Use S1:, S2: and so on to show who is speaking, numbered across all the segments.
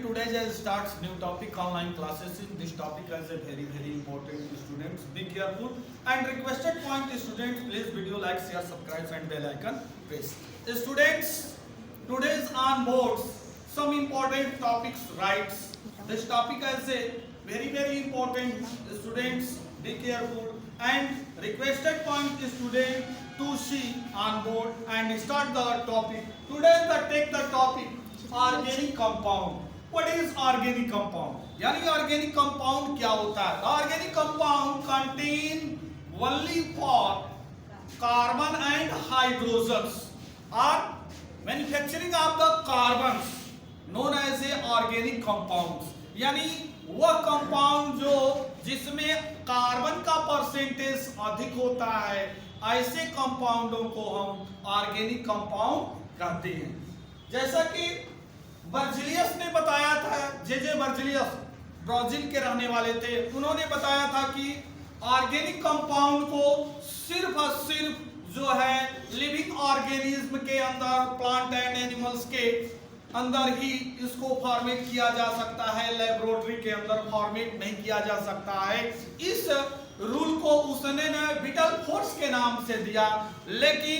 S1: today I start new topic online classes. In this topic is a very important to students. Be careful and requested point to students. Please video like, share, subscribe and bell icon press. Students, today's on boards some important topics rights. This topic is a very important. Students, be careful and requested point to student to see on board and start the topic. Today take the topic organic compound. What is organic compound? यानी organic compound क्या होता है? Organic compound contain only for carbon and hydrogens are manufacturing of the carbons known as a organic compounds. यानी वह compound जो जिसमें carbon का percentage अधिक होता है, ऐसे कंपाउंडों को हम ऑर्गेनिक कंपाउंड कहते हैं. जैसा कि बर्जिलियस ने बताया था, जे बर्जिलियस ब्राजील के रहने वाले थे, उन्होंने बताया था कि ऑर्गेनिक कंपाउंड को सिर्फ और सिर्फ जो है लिविंग ऑर्गेनिज्म के अंदर, प्लांट एंड एनिमल्स के अंदर ही इसको फॉर्मेट किया जा सकता है, लेबोरेटरी के अंदर फॉर्मेट नहीं किया जा सकता है. इस रूल को उसने विटल फोर्स के नाम से दिया. लेकिन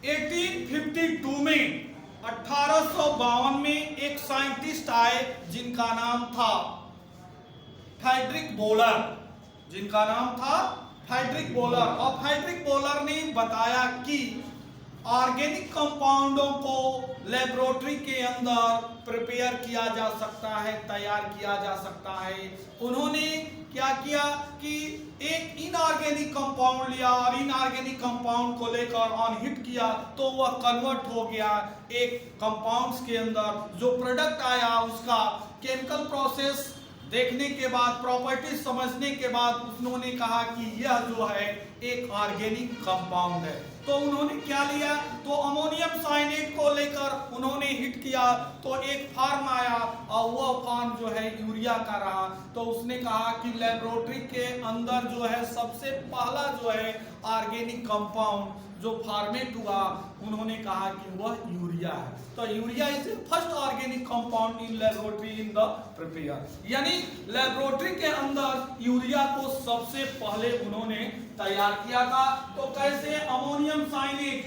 S1: 1852 में 1852 में एक साइंटिस्ट आए जिनका नाम था फ्रेडरिक बोलर, और फ्रेडरिक बोलर ने बताया कि ऑर्गेनिक कंपाउंडों को लेबोरेटरी के अंदर प्रिपेयर किया जा सकता है, तैयार किया जा सकता है. उन्होंने क्या किया कि एक इनऑर्गेनिक कंपाउंड लिया और इनऑर्गेनिक कंपाउंड को लेकर ऑन हिट किया तो वह कन्वर्ट हो गया एक कंपाउंड्स के अंदर. जो प्रोडक्ट आया उसका केमिकल प्रोसेस देखने के बाद, प्रॉपर्टीज समझने के बाद उन्होंने कहा कि यह जो है एक ऑर्गेनिक कंपाउंड है. तो उन्होंने क्या लिया, तो अमोनियम साइनेट को लेकर उन्होंने हिट किया तो एक फार्म आया और वह फार्म जो है यूरिया का रहा. तो उसने कहा कि लेबोरेटरी के अंदर जो है सबसे पहला जो है ऑर्गेनिक कंपाउंड जो फॉर्मेट हुआ, उन्होंने कहा कि वह यूरिया है. तो urea is the first organic compound in laboratory in the prepare. यानी लेबोरेटरी के अंदर यूरिया को सबसे पहले उन्होंने तैयार किया था. तो कैसे? Ammonium cyanate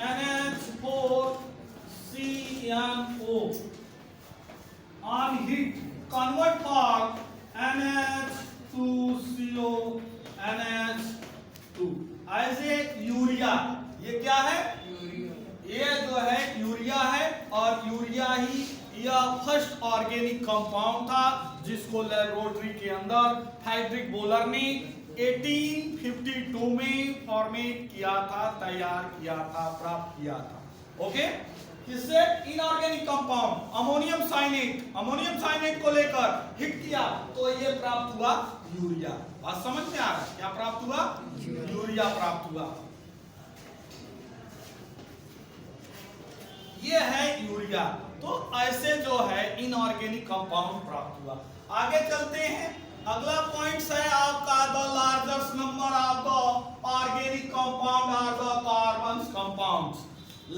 S1: NH4CNO on heat convert for NH2CO NH2 as a urea. ये क्या है? ये जो है यूरिया है और यूरिया ही यह फर्स्ट ऑर्गेनिक कंपाउंड था जिसको लेबोरेटरी के अंदर फ्रेडरिक बोलर ने 1852 में फॉर्मेट किया था, तैयार किया था, प्राप्त किया था. ओके, किससे? इनऑर्गेनिक कंपाउंड अमोनियम साइनेट को लेकर हिट किया तो ये प्राप्त हुआ यूरिया. बात समझ में आ रहा है? क्या प्राप्त हुआ? यूरिया प्राप्त हुआ. ये है यूरिया. तो ऐसे जो है इनऑर्गेनिक कंपाउंड प्राप्त हुआ. आगे चलते हैं. अगला पॉइंट्स है आपका the largest number of the organic compound are the carbon compounds.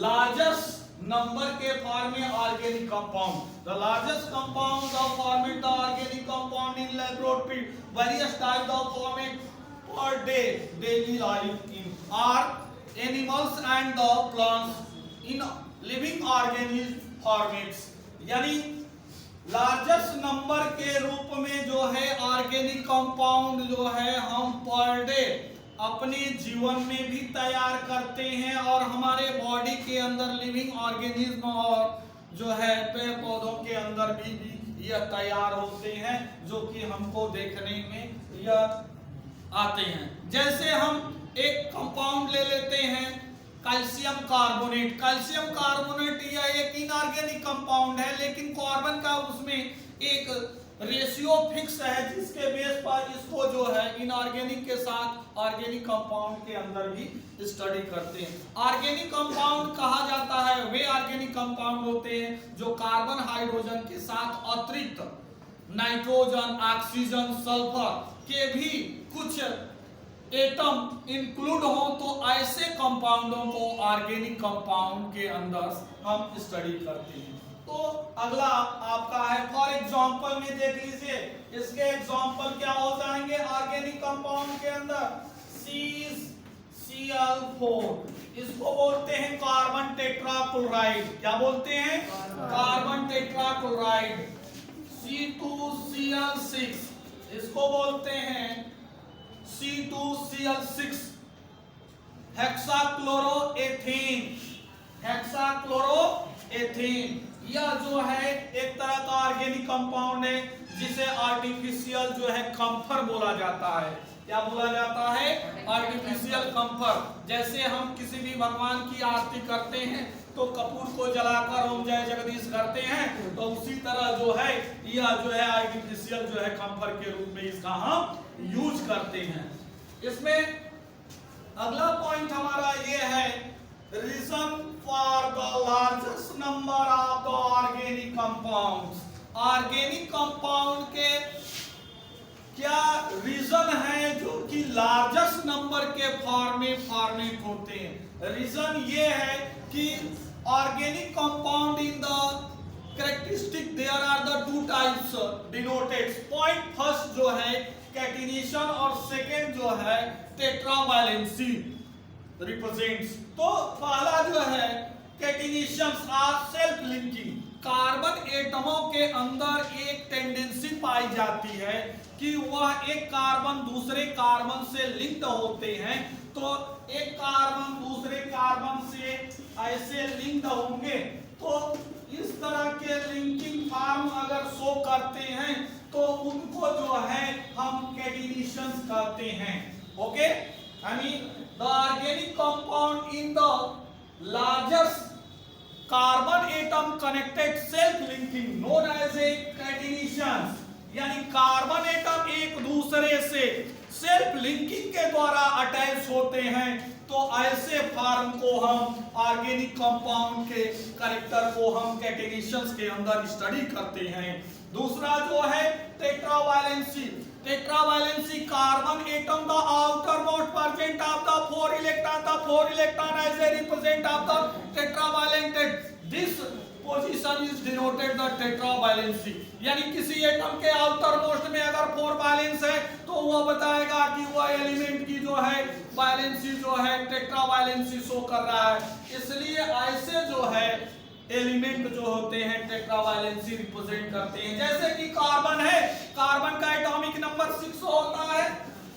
S1: Largest number के फॉर्म में organic compound. The largest compound of format the organic compound in laboratory. Various type of format per day daily life in our animals and the plants in living organism formats. यानी largest number के रूप में जो है organic compound जो है हम per day अपने जीवन में भी तैयार करते हैं और हमारे बॉडी के अंदर लिविंग ऑर्गेनिज्म और जो है पेड़ पौधों के अंदर भी यह तैयार होते हैं जो कि हमको देखने में यह आते हैं. जैसे हम एक कंपाउंड ले लेते हैं कैल्शियम कार्बोनेट. कैल्शियम कार्बोनेट यह एक इनऑर्गेनिक कंपाउंड है लेकिन कार्बन का उसमें एक रेशियो फिक्स है जिसके बेस पर इसको जो है इनऑर्गेनिक के साथ ऑर्गेनिक कंपाउंड के अंदर भी स्टडी करते हैं. ऑर्गेनिक कंपाउंड कहा जाता है वे ऑर्गेनिक कंपाउंड होते हैं जो कार्बन हाइड्रोजन के साथ अतिरिक्त नाइट्रोजन, ऑक्सीजन, सल्फर के भी कुछ एटम इंक्लूड हो तो ऐसे कंपाउंडों को ऑर्गेनिक कंपाउंड के अंदर हम स्टडी करते हैं. तो अगला आपका है फॉर एग्जांपल में देख लीजिए, इसके एग्जांपल क्या हो जाएंगे ऑर्गेनिक कंपाउंड के अंदर, CCl4 इसको बोलते हैं कार्बन टेट्राक्लोराइड, क्या बोलते हैं कार्बन टेट्राक्लोराइड। C2Cl6 इसको बोलते हैं C2Cl6। हेक्साक्लोरोएथेन, हेक्साक्लोरोएथेन यह जो है एक तरह का ऑर्गेनिक कंपाउंड है जिसे आर्टिफिशियल जो है कंफर बोला जाता है। क्या बोला जाता है आर्टिफिशियल कंफर। जैसे हम किसी भी भगवान की आरती करते हैं तो कपूर को जलाकर ओम जय जगदीश करते हैं, तो उसी तरह जो है यह जो है आर्टिफिशियल जो है कंफर के रूप में इसका हम यूज करते हैं। इसमें अगला पॉइंट हमारा ये है reason for the largest number of the organic compounds. Organic compound के क्या रीजन है जो कि लार्जेस्ट नंबर के फॉर्म में फॉर्मेट होते हैं। रीजन ये है कि organic compound in the characteristic there are the two types denoted. Point first जो है कैटिनेशन और सेकेंड जो है टेट्रावैलेंसी रिप्रेजेंट्स। तो पहला जो है कैटिनेशंस आर सेल्फ लिंकिंग। कार्बन एटमों के अंदर एक टेंडेंसी पाई जाती है कि वह एक कार्बन दूसरे कार्बन से लिंक्ड होते हैं, तो एक कार्बन दूसरे कार्बन से ऐसे लिंक्ड होंगे तो इस तरह के लिंकिंग फॉर्म अगर शो करते हैं तो उनको जो है हम कैटिनेशंस कहते हैं। Okay, I mean the organic compound in the largest carbon atom connected self linking known as a catenations. यानी कार्बन एटम एक दूसरे से सेल्फ लिंकिंग के द्वारा अटैच होते हैं, तो ऐसे फॉर्म को हम ऑर्गेनिक कंपाउंड के कैरेक्टर को हम कैटिनेशंस के अंदर स्टडी करते हैं। दूसरा जो है tetravalency. Tetravalency carbon atom the outer most percent of the 4 electron as a represent of the tetravalent. This position is denoted the tetravalency। यानी किसी एटम के आउटर मोस्ट में अगर 4 वैलेंस है तो वह बताएगा कि वह एलिमेंट की जो है वैलेंसी जो है टेट्रावैलेंसी शो कर रहा है। इसलिए ऐसे जो है एलिमेंट जो होते हैं टेट्रावैलेंसी रिप्रेजेंट करते हैं। जैसे कि कार्बन है, कार्बन का एटॉमिक नंबर 6 होता है,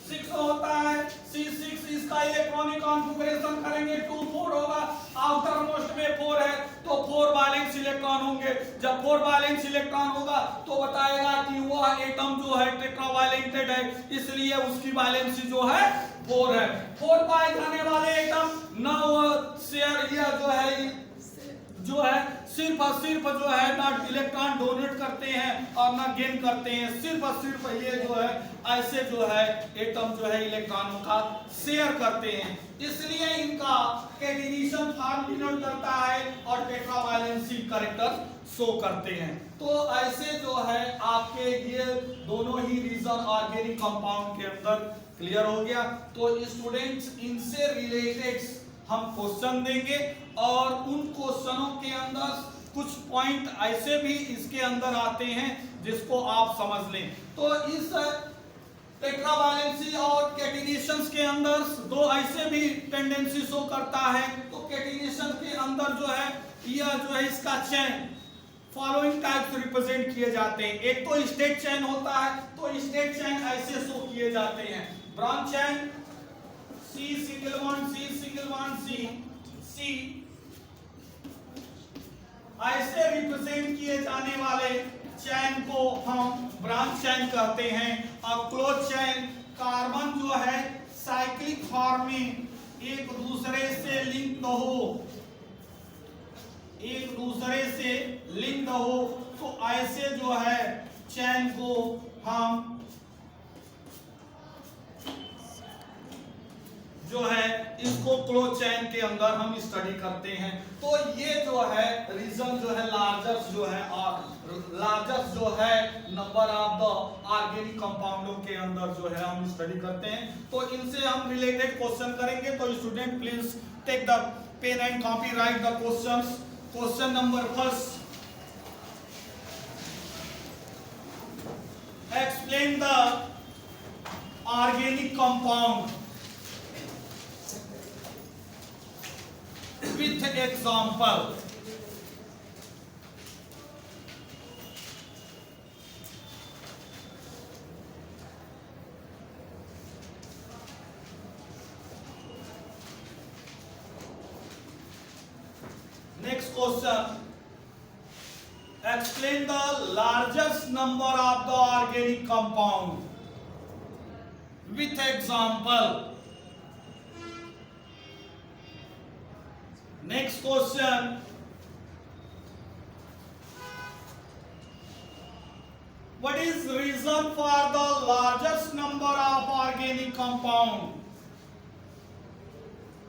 S1: 6 होता है C6। इसका इलेक्ट्रॉनिक कॉन्फ़िगरेशन करेंगे 2 4 होगा, आउटर मोस्ट में 4 है तो 4 वैलेंस इलेक्ट्रॉन होंगे। जब 4 वैलेंस इलेक्ट्रॉन होगा तो बताएगा कि वह एटम जो है टेट्रावैलेंटेड है, इसलिए उसकी वैलेंसी जो है 4 है। 4 पाए जाने वाले एटम ना वो शेयर या जो है सिर्फ और सिर्फ जो है ना इलेक्ट्रॉन डोनेट करते हैं और ना गेन करते हैं, सिर्फ और सिर्फ ये जो है ऐसे जो है एटम जो है इलेक्ट्रॉनों का शेयर करते हैं, इसलिए इनका कैटिनेशन फॉर्म डिनोट करता है और टेट्रावैलेंसी कैरेक्टर शो करते हैं। तो ऐसे जो है आपके ये दोनों ही रीजन ऑर्गेनिक कंपाउंड के अंदर क्लियर हो गया। तो स्टूडेंट्स इनसे रिलेटेड हम क्वेश्चन देंगे और उन क्वेश्चनों के अंदर कुछ पॉइंट ऐसे भी इसके अंदर आते हैं जिसको आप समझ लें। तो इस टेट्रावैलेंसी और कैटिनेशंस के अंदर दो ऐसे भी टेंडेंसी शो करता है। तो कैटिनेशन के अंदर जो है यह जो है इसका चेन फॉलोइंग टाइप्स रिप्रेजेंट किए जाते हैं। एक तो स्टेट चेन होता है, तो स्टेट चेन ऐसे शो किए जाते हैं। Branch chain C single bond C single bond C ऐसे रिप्रेजेंट किए जाने वाले चेन को हम ब्रांच चेन कहते हैं। और क्लोज चेन कार्बन जो है साइक्लिक फॉर्म में एक दूसरे से लिंक्ड हो, तो ऐसे जो है चेन को हम जो है इसको क्लोज चेन के अंदर हम स्टडी करते हैं। तो ये जो है रीजन जो है लार्जेस्ट जो है नंबर ऑफ द ऑर्गेनिक कंपाउंडों के अंदर जो है हम स्टडी करते हैं। तो इनसे हम रिलेटेड क्वेश्चन करेंगे। तो student please take the pen and copy, write the questions. Question number first, explain the organic compound with example. Next question. Explain the largest number of the organic compound with example. Next question. What is reason for the largest number of organic compound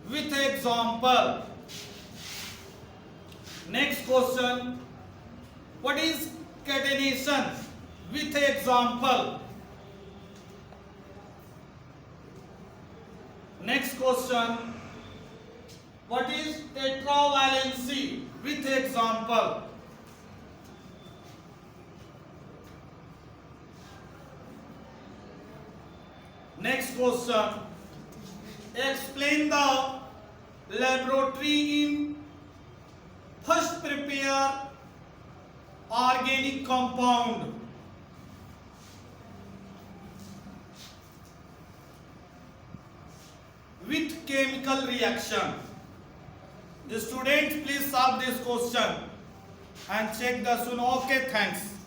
S1: with example? Next question. What is catenation with example? Next question. What is tetravalency with example? Next question. Explain the laboratory in first prepare organic compound. With chemical reaction. The students please solve this question and check the soon. Okay, thanks.